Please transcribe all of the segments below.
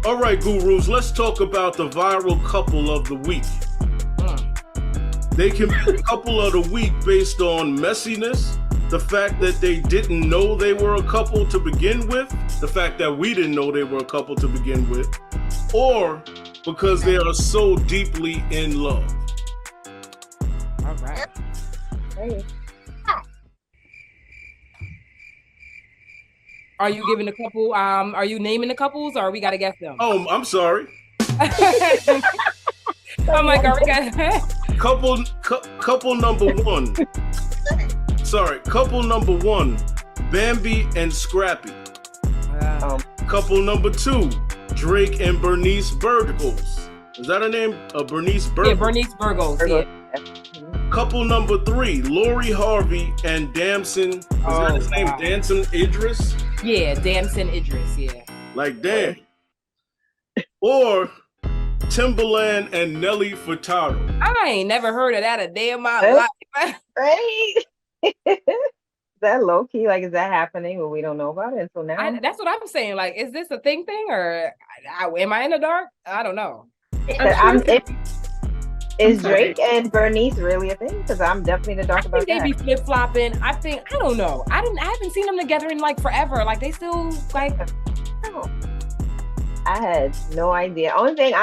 All right, gurus, let's talk about the viral couple of the week. They can be a couple of the week based on messiness, the fact that they didn't know they were a couple to begin with, the fact that we didn't know they were a couple to begin with, or because they are so deeply in love. All right. Hey. Are you giving a couple? Are you naming the couples, or we gotta guess them? Oh, I'm sorry. Oh my God, we got Couple number one. Sorry, couple number one, Bambi and Scrappy. Couple number two, Drake and Bernice Burgos. Is that her name? Bernice Burgos? Yeah, Bernice Burgos. Yeah. Couple number three, Harvey and Damsen. Is that his name? Wow. Damsen Idris? Yeah, Damsen Idris. Yeah. Like, damn. Or Timbaland and Nelly Furtado. I ain't never heard of that a day in my life. Right? Is that low key? Like, is that happening? Well, we don't know about it until now. That's what I'm saying. Like, is this a thing, or am I in the dark? I don't know. Is Drake and Bernice really a thing? Because I'm definitely in the dark about They that. be flip flopping. I don't know. I haven't seen them together in like forever. Like they still like. I had no idea. Only thing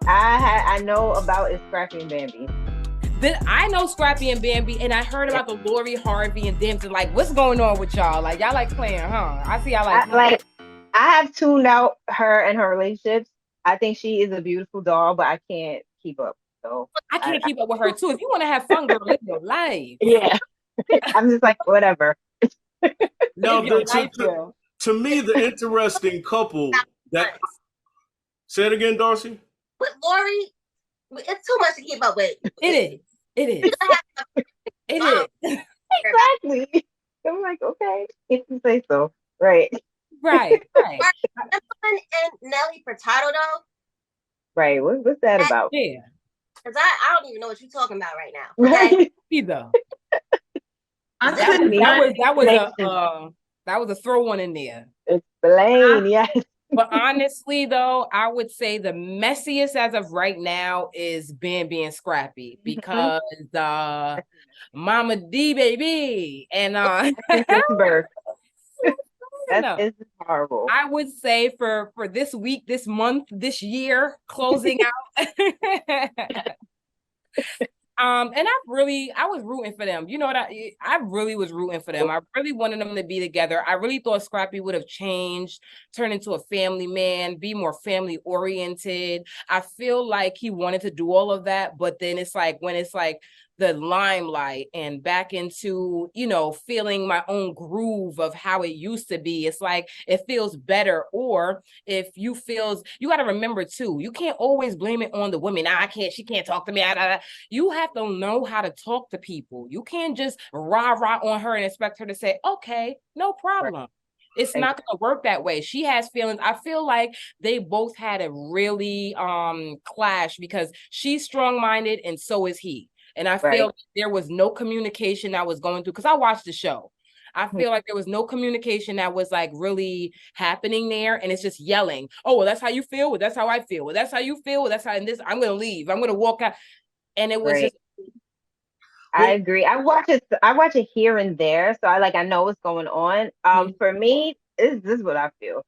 I know about is Scrappy and Bambi. Then I know Scrappy and Bambi, and I heard about the Harvey and Damsen. Like, what's going on with y'all? Like, y'all like playing, huh? I see y'all I have tuned out her and her relationships. I think she is a beautiful doll, but I can't keep up. So I can't keep up with her too. If you want to have fun, girl, live your life. Yeah, I'm just like whatever. Now, to me, the interesting couple that. Say it again, Darcy. With Lori, it's too much to keep up with. It is. Exactly. I'm like, okay, if you say so. Right. Right. And Nelly Furtado though. Right. What's that about? Yeah. Because I don't even know what you're talking about right now. Right. Either. That was a throw one in there. Explain, yes. But honestly, though, I would say the messiest as of right now is Bambi and Scrappy because Mama D baby and that is horrible. I would say for this week, this month, this year, closing out. And I was rooting for them. You know what? I really was rooting for them. I really wanted them to be together. I really thought Scrappy would have changed, turned into a family man, be more family oriented. I feel like he wanted to do all of that, but then it's like when it's like the limelight and back into, feeling my own groove of how it used to be. It's like, it feels better. Or if you got to remember too, you can't always blame it on the women. She can't talk to me. You have to know how to talk to people. You can't just rah on her and expect her to say, okay, no problem. It's not going to work that way. She has feelings. I feel like they both had a really clash because she's strong-minded and so is he. And I feel like there was no communication that was going through, because I watched the show. I feel like there was no communication that was like really happening there. And it's just yelling. Oh, well, that's how you feel. Well, that's how I feel. Well, that's how you feel. Well, that's how, and this, I'm going to leave. I'm going to walk out. And it was just. I agree. I watch it here and there. So I know what's going on. For me, this is what I feel.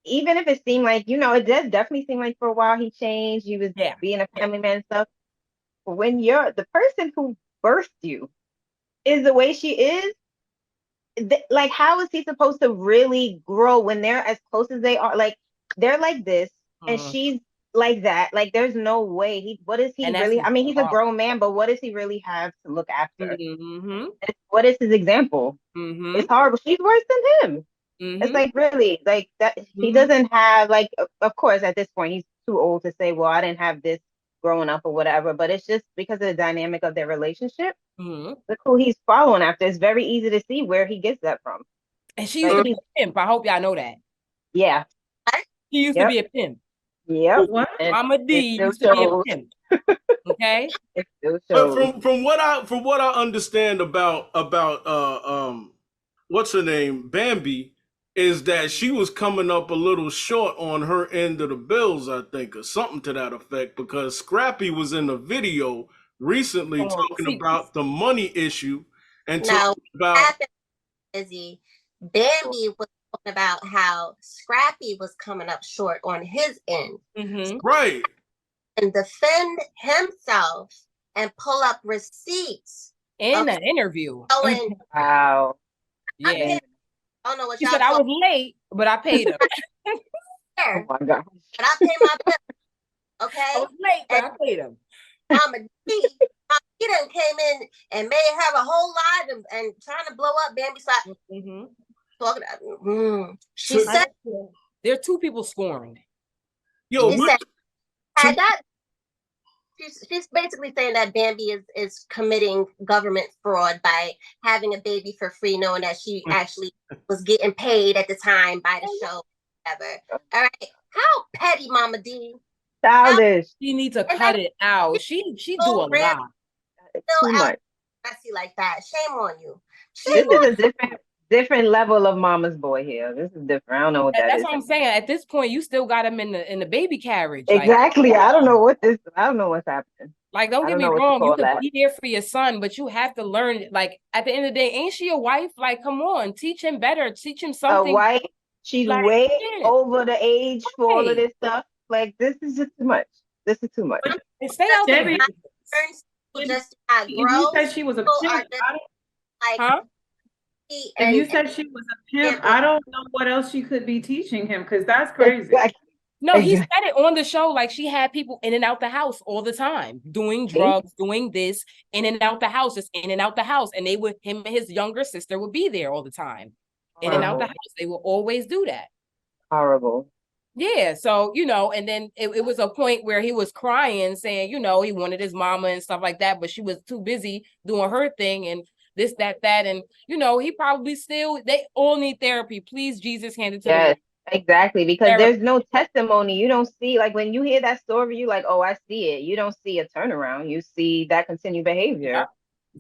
Even if it seemed like, it does definitely seem like for a while he changed. He was being a family man and stuff. When you're the person who birthed you is the way she is, like, how is he supposed to really grow when they're as close as they are? Like, they're like this and she's like that. Like, there's no way what is he really? I mean, he's a grown man, but what does he really have to look after? What is his example? It's horrible. She's worse than him. It's like, really, like that. He doesn't have, like, of course, at this point, he's too old to say, well, I didn't have this growing up or whatever, but it's just because of the dynamic of their relationship. Look who he's following after. It's very easy to see where he gets that from. And she used to be a pimp. I hope y'all know that. Yeah. She used to be a pimp. Yep. Mama D used to be a pimp. Okay. But from what I understand about what's her name, Bambi, is that she was coming up a little short on her end of the bills, I think, or something to that effect, because Scrappy was in a video recently talking about the money issue and talking about Izzy, Bambi was talking about how Scrappy was coming up short on his end. Right. And defend himself and pull up receipts in an interview. Wow. Yeah. I don't know what she said. I was late, but I paid him. Oh my God. But I paid my bill. Okay. I was late, but I paid him. Mama D, he done came in and made her a whole lot and trying to blow up Bambi side. Talking about, she said there are two people scoring. Yo, she said, had that. She's basically saying that Bambi is committing government fraud by having a baby for free, knowing that she actually was getting paid at the time by the show. Whatever. All right. How petty, Mama D. Childish. She needs to cut it out. She do a lot. Too much. Messy like that. Shame on you. This is a different level of mama's boy here. This is different. I don't know what that is. That's what I'm saying. At this point, you still got him in the baby carriage. Exactly. I don't know what's happening. Like, don't get me wrong. You can be there for your son, but you have to learn. Like, at the end of the day, ain't she a wife? Like, come on, teach him better. Teach him something. A wife. She's like, way over the age for all of this stuff. Like, this is just too much. This is too much. And stay out there. Just you said she was a pimp. And you said she was a pimp. I don't know what else she could be teaching him, because that's crazy. Exactly. No, he said it on the show. Like, she had people in and out the house all the time, doing drugs, doing this, in and out the house, just in and out the house. And him and his younger sister would be there all the time. In and out the house. They will always do that. Horrible. Yeah. So, and then it was a point where he was crying, saying, he wanted his mama and stuff like that, but she was too busy doing her thing and this, that. And, he probably they all need therapy. Please, Jesus, hand it to them. Exactly. Because there's no testimony. You don't see, like, when you hear that story, you like, oh, I see it. You don't see a turnaround. You see that continued behavior.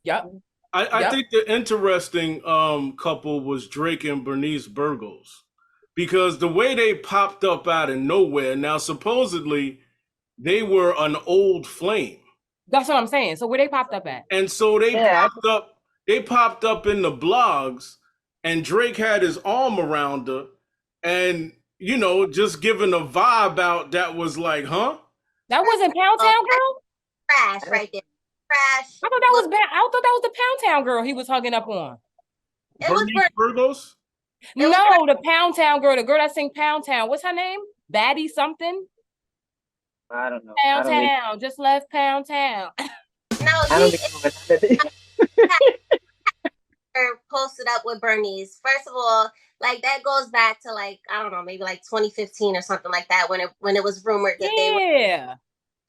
Yep. I think the interesting couple was Drake and Bernice Burgos, because the way they popped up out of nowhere. Now, supposedly, they were an old flame. That's what I'm saying. So where they popped up at? And so they popped up. They popped up in the blogs, and Drake had his arm around her, and just giving a vibe out that was like, huh? That wasn't Pound Town Girl? Trash right there. Trash. I thought that was the Pound Town Girl he was hugging up on. Bernice Burgos? No, the Pound Town Girl, the girl that sing Pound Town. What's her name? Baddie something? I don't know. Pound Town. Just left Pound Town. No, posted up with Bernice. First of all, like, that goes back to, like, I don't know, maybe like 2015 or something like that, when it was rumored that they were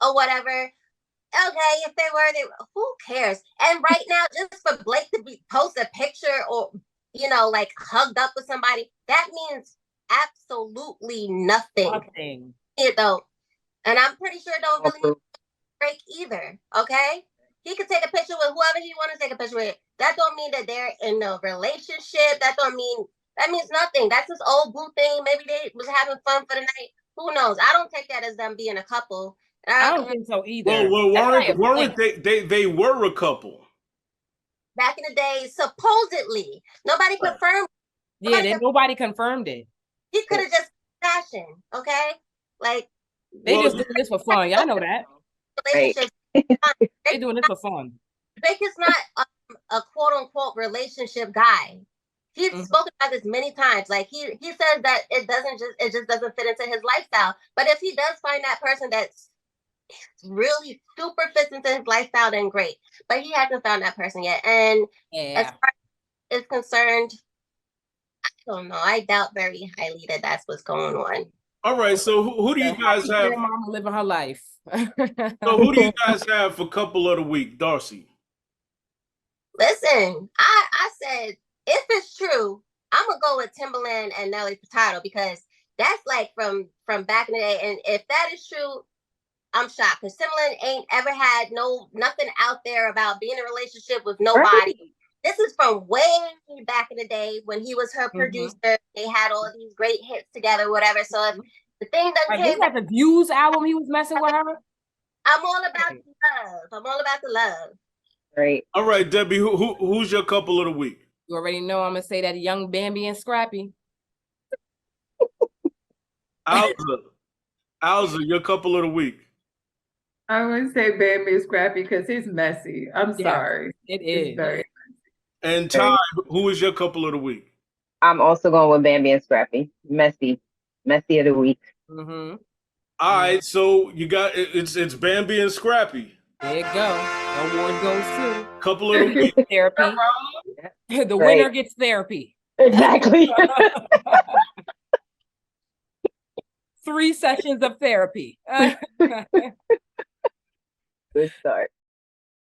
or whatever. Okay, if they were, who cares? And right now, just for Blake to post a picture or like hugged up with somebody, that means absolutely nothing. And I'm pretty sure it don't really need Drake either. Okay, he could take a picture with whoever he want to take a picture with. That don't mean that they're in a relationship. That means nothing. That's this old boo thing. Maybe they was having fun for the night. Who knows? I don't take that as them being a couple. I don't think so either. Well, weren't they were a couple back in the day, supposedly. Nobody confirmed. Nobody confirmed it. He could have just fashion, okay? Like, they just doing this for fun. Y'all know that. They doing this for fun. Drake is not a quote unquote relationship guy. He's spoken about this many times. Like, he says that it just doesn't fit into his lifestyle. But if he does find that person that's really super fits into his lifestyle, then great. But he hasn't found that person yet. And as far as is concerned, I don't know. I doubt very highly that that's what's going on. All right. So who do you guys have? Mama living her life. So who do you guys have for couple of the week, Darcy? Listen, I said, if it's true, I'm gonna go with Timbaland and Nelly Furtado, because that's like from back in the day. And if that is true, I'm shocked, because Timbaland ain't ever had nothing out there about being in a relationship with nobody. this is from way back in the day when he was her producer. They had all these great hits together, whatever. So if the thing that came back, the Views album, he was messing with her. I'm all about the love. I'm all about the love. Great. All right, Debbie, who's your couple of the week? You already know I'm gonna say that young Bambi and Scrappy. Alza, your couple of the week. I would say Bambi and Scrappy because he's messy. I'm sorry. It is. It's very And Ty, who is your couple of the week? I'm also going with Bambi and Scrappy. Messy of the week. All right, so you got it's Bambi and Scrappy. There you go. The award goes to couple of the week. Therapy. The winner gets therapy. Exactly. 3 sessions of therapy. Good start.